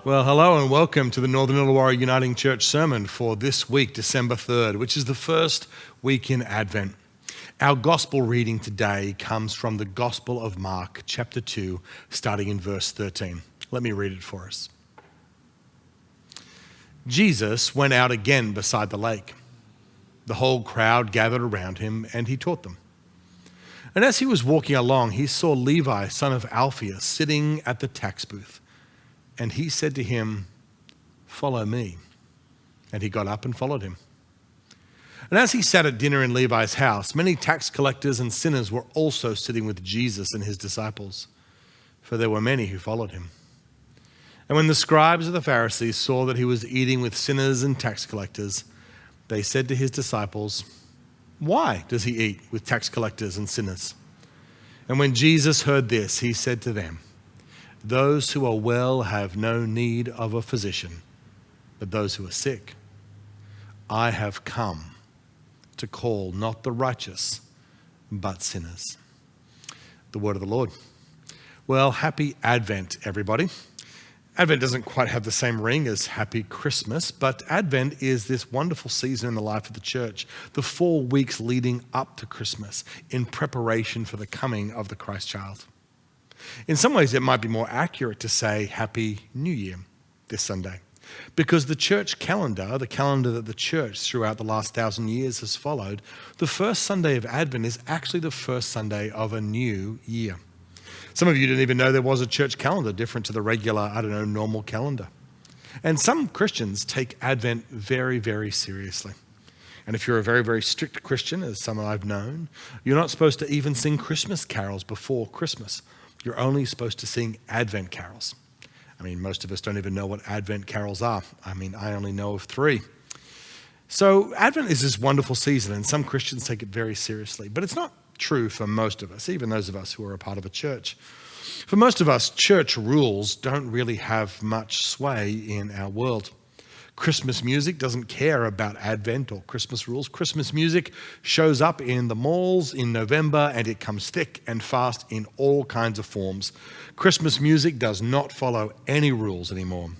Well, hello and welcome to the Northern Illawarra Uniting Church sermon for this week, December 3rd, which is the first week in Advent. Our gospel reading today comes from the Gospel of Mark, chapter 2, starting in verse 13. Let me read it for us. Jesus went out again beside the lake. The whole crowd gathered around him, and he taught them. And as he was walking along, he saw Levi, son of Alphaeus, sitting at the tax booth. And he said to him, "Follow me." And he got up and followed him. And as he sat at dinner in Levi's house, many tax collectors and sinners were also sitting with Jesus and his disciples, for there were many who followed him. And when the scribes of the Pharisees saw that he was eating with sinners and tax collectors, they said to his disciples, "Why does he eat with tax collectors and sinners?" And when Jesus heard this, he said to them, "Those who are well have no need of a physician, but those who are sick. I have come to call not the righteous, but sinners." The word of the Lord. Well, happy Advent, everybody. Advent doesn't quite have the same ring as Happy Christmas, but Advent is this wonderful season in the life of the church, the 4 weeks leading up to Christmas in preparation for the coming of the Christ child. In some ways, it might be more accurate to say Happy New Year this Sunday, because the church calendar, the calendar that the church throughout the last 1,000 years has followed, the first Sunday of Advent is actually the first Sunday of a new year. Some of you didn't even know there was a church calendar different to the regular, normal calendar. And some Christians take Advent very, very seriously. And if you're a very, very strict Christian, as some I've known, you're not supposed to even sing Christmas carols before Christmas. You're only supposed to sing Advent carols. Most of us don't even know what Advent carols are. I only know of 3. So Advent is this wonderful season, and some Christians take it very seriously. But it's not true for most of us, even those of us who are a part of a church. For most of us, church rules don't really have much sway in our world. Christmas music doesn't care about Advent or Christmas rules. Christmas music shows up in the malls in November, and it comes thick and fast in all kinds of forms. Christmas music does not follow any rules anymore.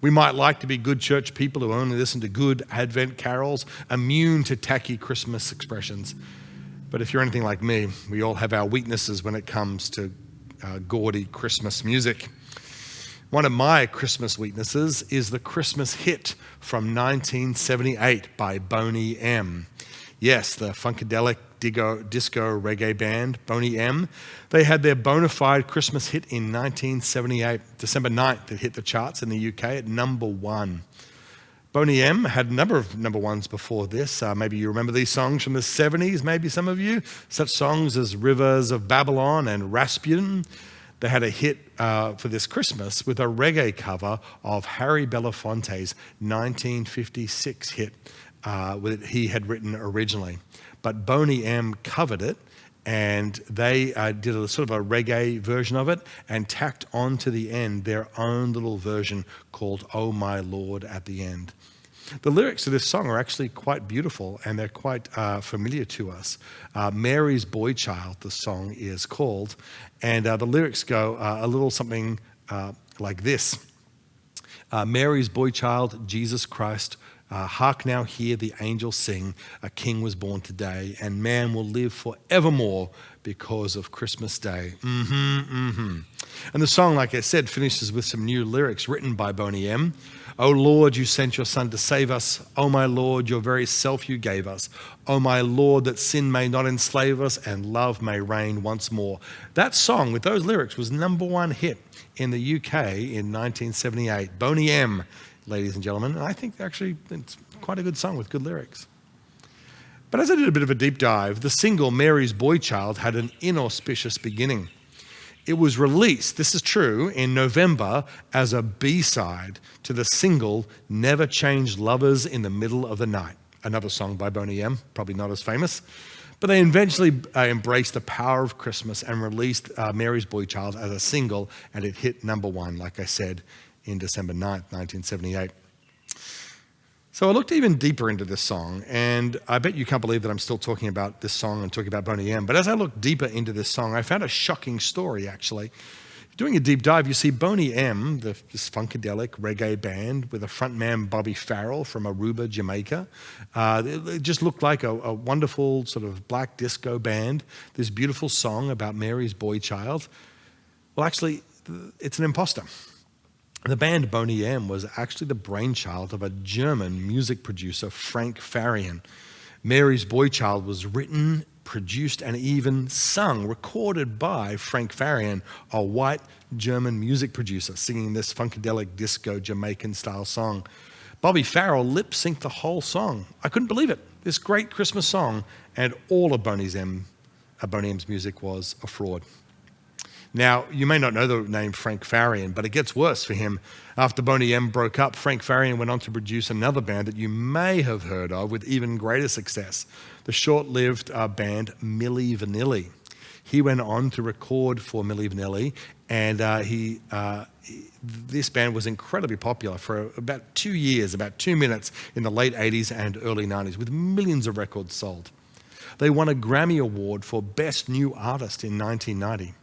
We might like to be good church people who only listen to good Advent carols, immune to tacky Christmas expressions. But if you're anything like me, we all have our weaknesses when it comes to gaudy Christmas music. One of my Christmas weaknesses is the Christmas hit from 1978 by Boney M. Yes, the funkadelic disco reggae band, Boney M. They had their bona fide Christmas hit in 1978, December 9th. It hit the charts in the UK at number 1. Boney M had a number of number ones before this. Maybe you remember these songs from the 70s, maybe some of you. Such songs as Rivers of Babylon and Rasputin. They had a hit for this Christmas with a reggae cover of Harry Belafonte's 1956 hit that he had written originally. But Boney M covered it, and they did a sort of a reggae version of it and tacked on to the end their own little version called "Oh My Lord" at the end. The lyrics of this song are actually quite beautiful, and they're quite familiar to us. Mary's Boy Child, the song is called, and the lyrics go a little something like this. Mary's boy child, Jesus Christ, hark now hear the angels sing, a king was born today, and man will live forevermore because of Christmas Day. And the song, like I said, finishes with some new lyrics written by Boney M. "O Lord, you sent your son to save us. O my Lord, your very self you gave us. O my Lord, that sin may not enslave us and love may reign once more." That song with those lyrics was number 1 hit in the UK in 1978. Boney M, ladies and gentlemen. And I think actually it's quite a good song with good lyrics. But as I did a bit of a deep dive, the single Mary's Boy Child had an inauspicious beginning. It was released, this is true, in November as a B-side to the single Never Change Lovers in the Middle of the Night, another song by Boney M, probably not as famous. But they eventually embraced the power of Christmas and released Mary's Boy Child as a single, and it hit number 1, like I said, in December 9th, 1978. So I looked even deeper into this song, and I bet you can't believe that I'm still talking about this song and talking about Boney M. But as I looked deeper into this song, I found a shocking story, actually. Doing a deep dive, you see Boney M, this funkadelic reggae band with a frontman Bobby Farrell from Aruba, Jamaica. It just looked like a wonderful sort of black disco band, this beautiful song about Mary's boy child. Well, actually, it's an imposter. The band Boney M was actually the brainchild of a German music producer, Frank Farian. Mary's Boy Child was written, produced, and even sung, recorded by Frank Farian, a white German music producer, singing this funkadelic disco Jamaican-style song. Bobby Farrell lip-synced the whole song. I couldn't believe it. This great Christmas song, and all of Boney M's music was a fraud. Now, you may not know the name Frank Farian, but it gets worse for him. After Boney M broke up, Frank Farian went on to produce another band that you may have heard of with even greater success, the short-lived band Milli Vanilli. He went on to record for Milli Vanilli, and this band was incredibly popular for about 2 years, about 2 minutes in the late 80s and early 90s, with millions of records sold. They won a Grammy Award for Best New Artist in 1990.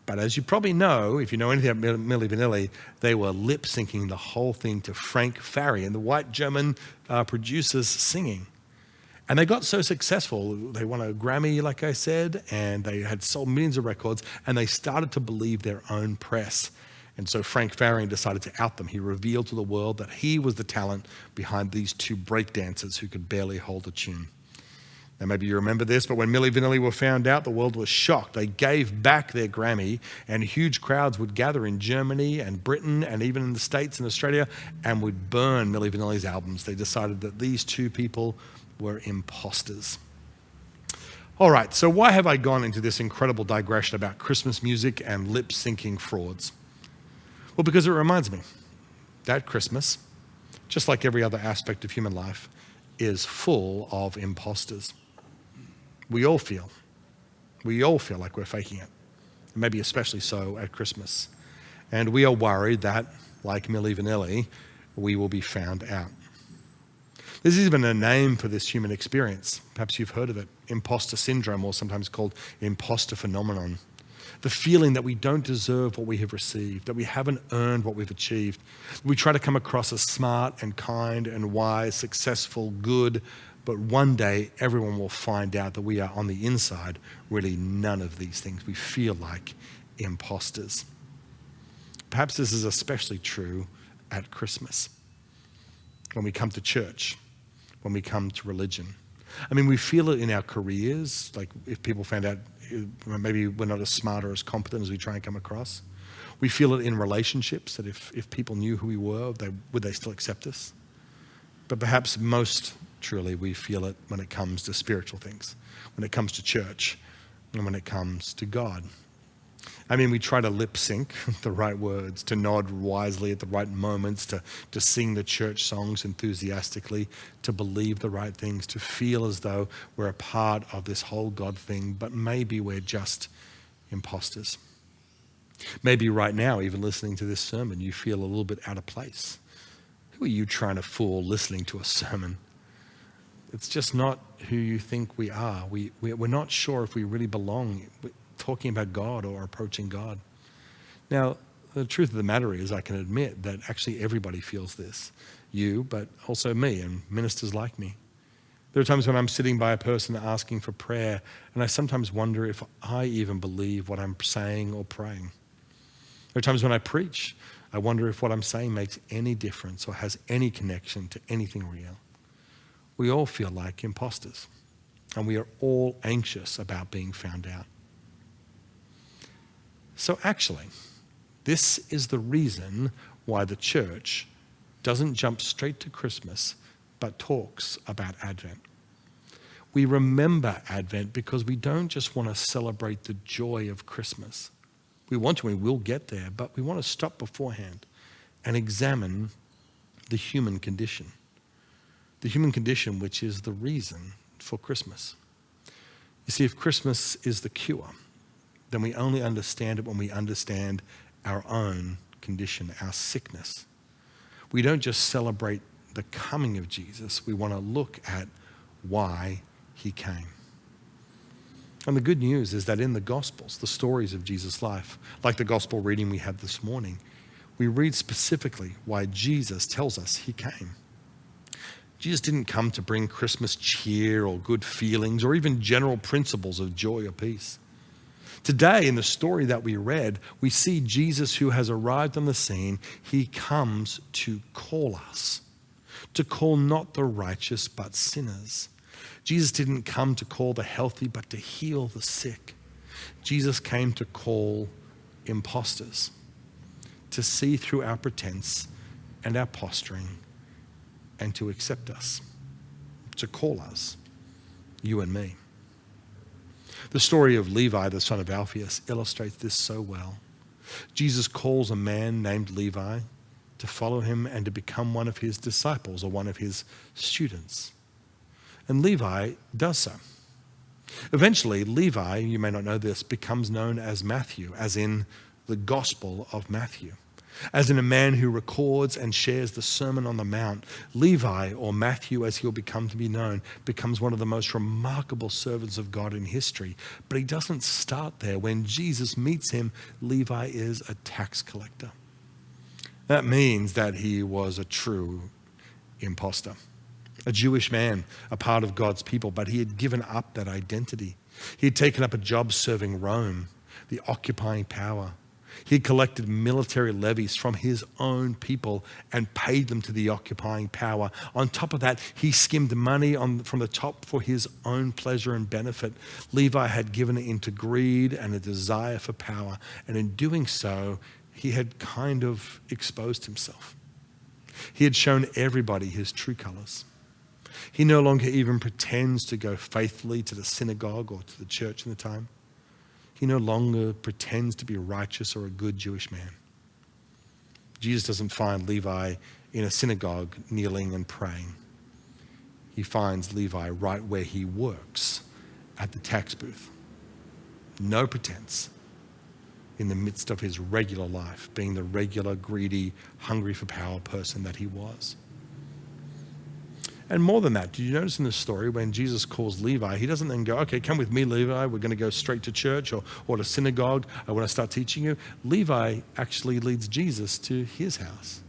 But as you probably know, if you know anything about Milli Vanilli, they were lip-syncing the whole thing to Frank Farian, the white German producer's singing. And they got so successful, they won a Grammy, like I said, and they had sold millions of records, and they started to believe their own press. And so Frank Farian decided to out them. He revealed to the world that he was the talent behind these two breakdancers who could barely hold a tune. Now, maybe you remember this, but when Milli Vanilli were found out, the world was shocked. They gave back their Grammy, and huge crowds would gather in Germany and Britain and even in the States and Australia and would burn Milli Vanilli's albums. They decided that these two people were imposters. All right, so why have I gone into this incredible digression about Christmas music and lip-syncing frauds? Well, because it reminds me that Christmas, just like every other aspect of human life, is full of imposters. We all feel like we're faking it, maybe especially so at Christmas. And we are worried that, like Milli Vanilli, we will be found out. There's even a name for this human experience. Perhaps you've heard of it, imposter syndrome, or sometimes called imposter phenomenon. The feeling that we don't deserve what we have received, that we haven't earned what we've achieved. We try to come across as smart and kind and wise, successful, good, but one day everyone will find out that we are on the inside really none of these things. We feel like imposters. Perhaps this is especially true at Christmas, when we come to church, when we come to religion. I mean, we feel it in our careers, like if people found out maybe we're not as smart or as competent as we try and come across. We feel it in relationships, that if people knew who we were, would they still accept us? But perhaps most truly we feel it when it comes to spiritual things, when it comes to church, and when it comes to God. I mean, we try to lip sync the right words, to nod wisely at the right moments, to sing the church songs enthusiastically, to believe the right things, to feel as though we're a part of this whole God thing, but maybe we're just imposters. Maybe right now, even listening to this sermon, you feel a little bit out of place. Who are you trying to fool listening to a sermon? It's just not who you think we are. We're not sure if we really belong talking about God or approaching God. Now, the truth of the matter is, I can admit that actually everybody feels this. You, but also me and ministers like me. There are times when I'm sitting by a person asking for prayer, and I sometimes wonder if I even believe what I'm saying or praying. There are times when I preach, I wonder if what I'm saying makes any difference or has any connection to anything real. We all feel like imposters, and we are all anxious about being found out. So actually, this is the reason why the church doesn't jump straight to Christmas, but talks about Advent. We remember Advent because we don't just want to celebrate the joy of Christmas. We want to, and we will get there, but we want to stop beforehand and examine the human condition. The human condition, which is the reason for Christmas. You see, if Christmas is the cure, then we only understand it when we understand our own condition, our sickness. We don't just celebrate the coming of Jesus. We want to look at why he came. And the good news is that in the Gospels, the stories of Jesus' life, like the Gospel reading we had this morning, we read specifically why Jesus tells us he came. Jesus didn't come to bring Christmas cheer or good feelings or even general principles of joy or peace. Today, in the story that we read, we see Jesus who has arrived on the scene. He comes to call us, to call not the righteous but sinners. Jesus didn't come to call the healthy but to heal the sick. Jesus came to call imposters, to see through our pretense and our posturing and to accept us, to call us, you and me. The story of Levi, the son of Alphaeus, illustrates this so well. Jesus calls a man named Levi to follow him and to become one of his disciples or one of his students. And Levi does so. Eventually, Levi, you may not know this, becomes known as Matthew, as in the Gospel of Matthew. As in a man who records and shares the Sermon on the Mount, Levi, or Matthew as he'll become to be known, becomes one of the most remarkable servants of God in history. But he doesn't start there. When Jesus meets him, Levi is a tax collector. That means that he was a true imposter, a Jewish man, a part of God's people, but he had given up that identity. He had taken up a job serving Rome, the occupying power. He collected military levies from his own people and paid them to the occupying power. On top of that, he skimmed money from the top for his own pleasure and benefit. Levi had given into greed and a desire for power, and in doing so, he had kind of exposed himself. He had shown everybody his true colors. He no longer even pretends to go faithfully to the synagogue or to the church in the time. He no longer pretends to be righteous or a good Jewish man. Jesus doesn't find Levi in a synagogue kneeling and praying. He finds Levi right where he works, at the tax booth. No pretense, in the midst of his regular life, being the regular, greedy, hungry for power person that he was. And more than that, did you notice in the story when Jesus calls Levi, he doesn't then go, okay, come with me, Levi. We're going to go straight to church or to synagogue. I want to start teaching you. Levi actually leads Jesus to his house.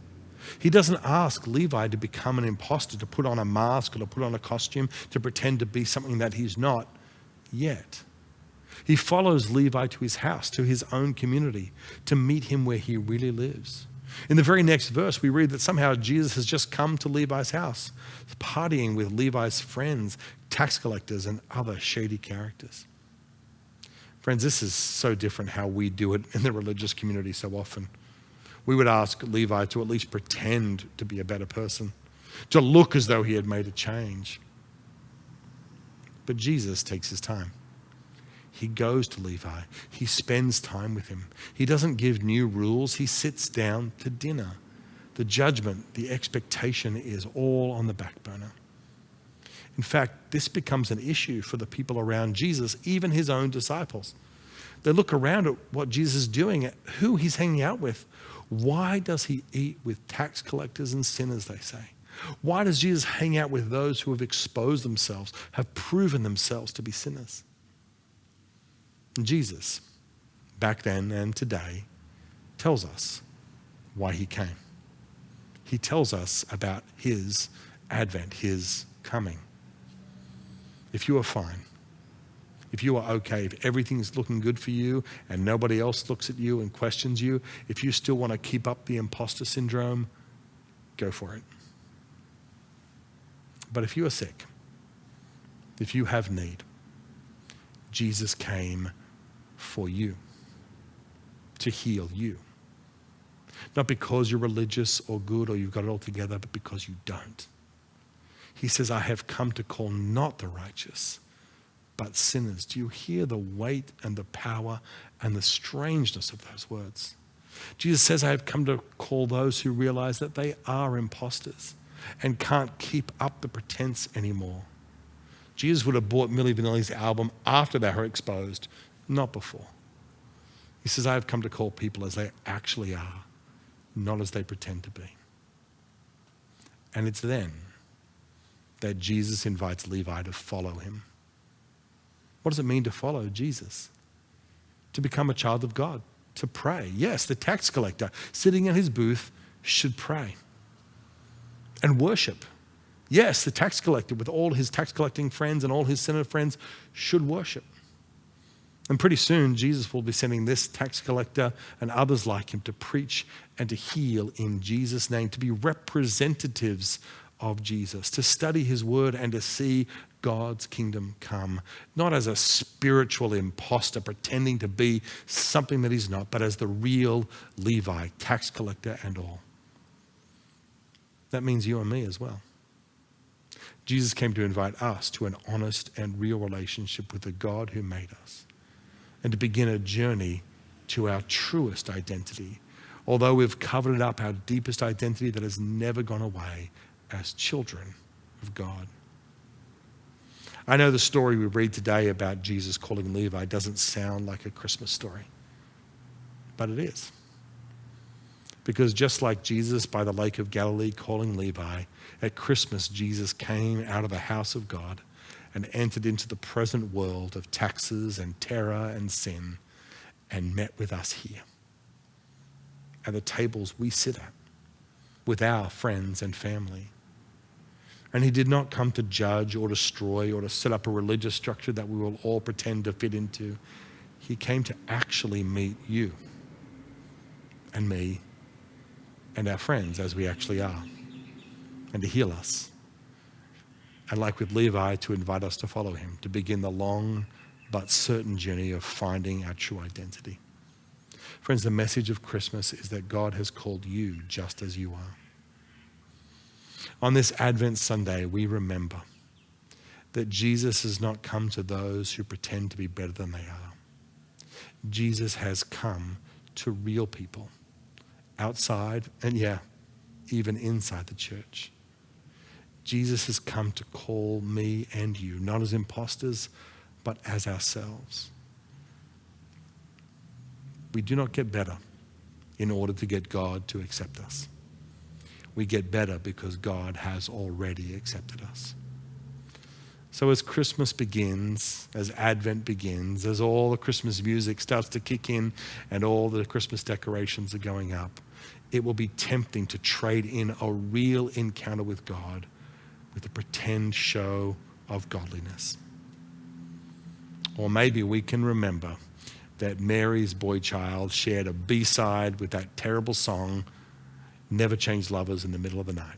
He doesn't ask Levi to become an imposter, to put on a mask or to put on a costume, to pretend to be something that he's not yet. He follows Levi to his house, to his own community, to meet him where he really lives. In the very next verse, we read that somehow Jesus has just come to Levi's house, partying with Levi's friends, tax collectors, and other shady characters. Friends, this is so different how we do it in the religious community so often. We would ask Levi to at least pretend to be a better person, to look as though he had made a change. But Jesus takes his time. He goes to Levi. He spends time with him. He doesn't give new rules. He sits down to dinner. The judgment, the expectation is all on the back burner. In fact, this becomes an issue for the people around Jesus, even his own disciples. They look around at what Jesus is doing, at who he's hanging out with. Why does he eat with tax collectors and sinners, they say? Why does Jesus hang out with those who have exposed themselves, have proven themselves to be sinners? Jesus, back then and today, tells us why he came. He tells us about his advent, his coming. If you are fine, if you are okay, if everything's looking good for you and nobody else looks at you and questions you, if you still want to keep up the imposter syndrome, go for it. But if you are sick, if you have need, Jesus came for you, to heal you. Not because you're religious or good or you've got it all together, but because you don't. He says, I have come to call not the righteous, but sinners. Do you hear the weight and the power and the strangeness of those words? Jesus says, I have come to call those who realize that they are imposters and can't keep up the pretense anymore. Jesus would have bought Milli Vanilli's album after they were exposed, not before. He says, I have come to call people as they actually are, not as they pretend to be. And it's then that Jesus invites Levi to follow him. What does it mean to follow Jesus? To become a child of God, to pray. Yes, the tax collector sitting in his booth should pray and worship. Yes, the tax collector with all his tax collecting friends and all his sinner friends should worship. And pretty soon, Jesus will be sending this tax collector and others like him to preach and to heal in Jesus' name, to be representatives of Jesus, to study his word and to see God's kingdom come, not as a spiritual imposter pretending to be something that he's not, but as the real Levi, tax collector and all. That means you and me as well. Jesus came to invite us to an honest and real relationship with the God who made us and to begin a journey to our truest identity. Although we've covered up our deepest identity that has never gone away as children of God. I know the story we read today about Jesus calling Levi doesn't sound like a Christmas story, but it is. Because just like Jesus by the Lake of Galilee calling Levi, at Christmas Jesus came out of the house of God and entered into the present world of taxes and terror and sin and met with us here at the tables we sit at with our friends and family. And he did not come to judge or destroy or to set up a religious structure that we will all pretend to fit into. He came to actually meet you and me and our friends as we actually are, and to heal us. And like with Levi, to invite us to follow him, to begin the long but certain journey of finding our true identity. Friends, the message of Christmas is that God has called you just as you are. On this Advent Sunday, we remember that Jesus has not come to those who pretend to be better than they are. Jesus has come to real people outside and even inside the church. Jesus has come to call me and you, not as imposters, but as ourselves. We do not get better in order to get God to accept us. We get better because God has already accepted us. So as Christmas begins, as Advent begins, as all the Christmas music starts to kick in and all the Christmas decorations are going up, it will be tempting to trade in a real encounter with God with a pretend show of godliness. Or maybe we can remember that Mary's boy child shared a B-side with that terrible song, Never Change Lovers in the Middle of the Night.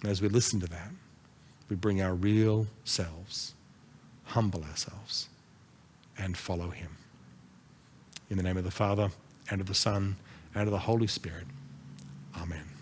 And as we listen to that, we bring our real selves, humble ourselves, and follow him. In the name of the Father, and of the Son, and of the Holy Spirit. Amen.